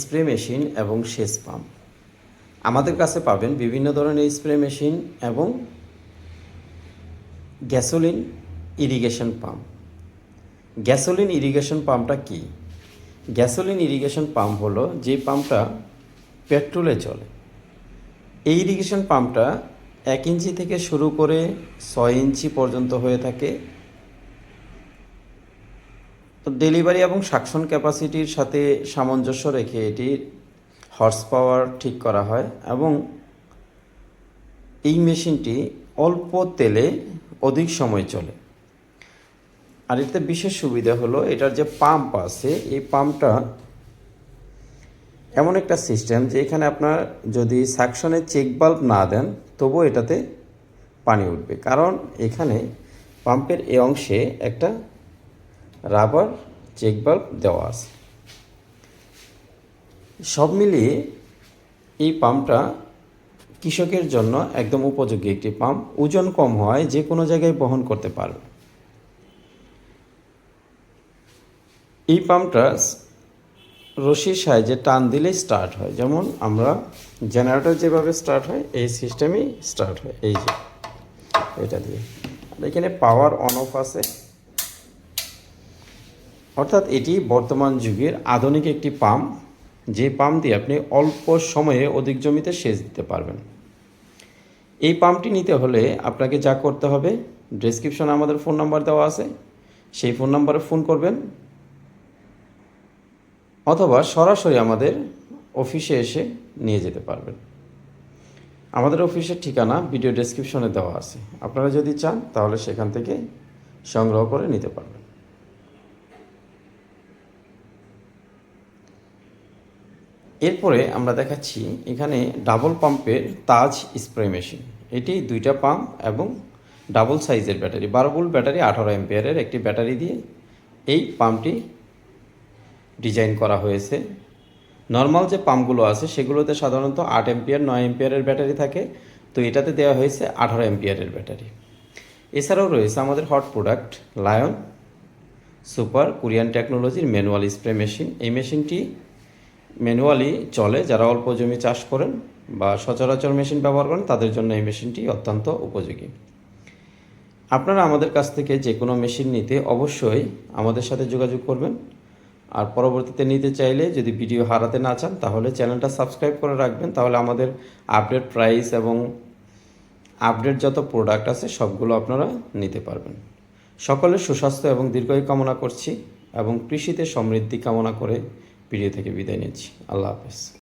Spray machine এবং সেচ pump. আমাদের কাছে পাবেন বিভিন্ন ধরনের স্প্রে মেশিন এবং gasoline irrigation pump. Gasoline irrigation পাম্পটা কি? গ্যাসোলিন ইরিগেশন পাম্প হলো যে পাম্পটা পেট্রোলে চলে। এই ইরিগেশন পাম্পটা 1 ইঞ্চি থেকে শুরু করে 6 ইঞ্চি পর্যন্ত হয়ে থাকে। তো ডেলিভারি এবং সাকশন ক্যাপাসিটির সাথে সামঞ্জস্য রেখে এটির হর্স পাওয়ার ঠিক করা হয় এবং এই মেশিনটি অল্প তেলে অধিক সময় চলে। আর এতে বিশেষ সুবিধা হলো এটার যে পাম্প আছে, এই পাম্পটা এমন একটা সিস্টেম যে এখানে আপনার যদি সাকশনে চেক বাল্ব না দেন তবুও এটাতে পানি উঠবে, কারণ এখানে পাম্পের এই অংশে একটা রাবার চেক বাল্ব দেওয়া আছে। সব মিলিয়ে এই পাম্পটা কৃষকের জন্য একদম উপযোগী একটি পাম্প। ওজন কম হয়, যে কোনো জায়গায় বহন করতে পারবে। এই পাম্পটা রশির সাহায্যে টান দিলেই স্টার্ট হয়, যেমন আমরা জেনারেটর যেভাবে স্টার্ট হয় এই সিস্টেমেই স্টার্ট হয়, এই যে এটা দিয়ে। আর এখানে পাওয়ার অন অফ আছে, অর্থাৎ এটি বর্তমান যুগের আধুনিক একটি পাম্প, যে পাম্প দিয়ে আপনি অল্প সময়ে অধিক জমিতে সেচ দিতে পারবেন। এই পাম্পটি নিতে হলে আপনাকে যা করতে হবে, ডেসক্রিপশনে আমাদের ফোন নাম্বার দেওয়া আছে, সেই ফোন নাম্বারে ফোন করবেন অথবা সরাসরি আমাদের অফিসে এসে নিয়ে যেতে পারবেন। আমাদের অফিসের ঠিকানা ভিডিও ডেসক্রিপশনে দেওয়া আছে, আপনারা যদি চান তাহলে সেখান থেকে সংগ্রহ করে নিতে পারবেন। এরপরে আমরা দেখাচ্ছি এখানে ডাবল পাম্পের তাজ স্প্রে মেশিন। এটি 2টা পাম্প এবং ডাবল সাইজের ব্যাটারি, 12 ভোল্ট ব্যাটারি, 18 অ্যাম্পিয়ারের একটি ব্যাটারি দিয়ে এই পাম্পটি ডিজাইন করা হয়েছে। নর্মাল যে পাম্পগুলো আছে সেগুলোতে সাধারণত 8 অ্যাম্পিয়ার 9 অ্যাম্পিয়ারের ব্যাটারি থাকে, তো এটাতে দেওয়া হয়েছে 18 অ্যাম্পিয়ারের ব্যাটারি। এছাড়াও রয়েছে আমাদের hot product lion super Korean টেকনোলজির ম্যানুয়াল স্প্রে মেশিন। এই মেশিনটি ম্যানুয়ালি চলে, যারা অল্প জমি চাষ করেন বা সচরাচর মেশিন ব্যবহার করেন তাদের জন্য এই মেশিনটি অত্যন্ত উপযোগী। আপনারা আমাদের কাছ থেকে যে কোনো মেশিন নিতে অবশ্যই আমাদের সাথে যোগাযোগ করবেন। আর পরবর্তীতে নিতে চাইলে যদি ভিডিও হারাতে না চান তাহলে চ্যানেলটা সাবস্ক্রাইব করে রাখবেন, তাহলে আমাদের আপডেট প্রাইস এবং আপডেট যত প্রোডাক্ট আছে সবগুলো আপনারা নিতে পারবেন। সকলের সুস্বাস্থ্য এবং দীর্ঘায়ু কামনা করছি এবং কৃষিতে সমৃদ্ধি কামনা করে ভিডিও থেকে বিদায় নিচ্ছি। আল্লাহ হাফেজ।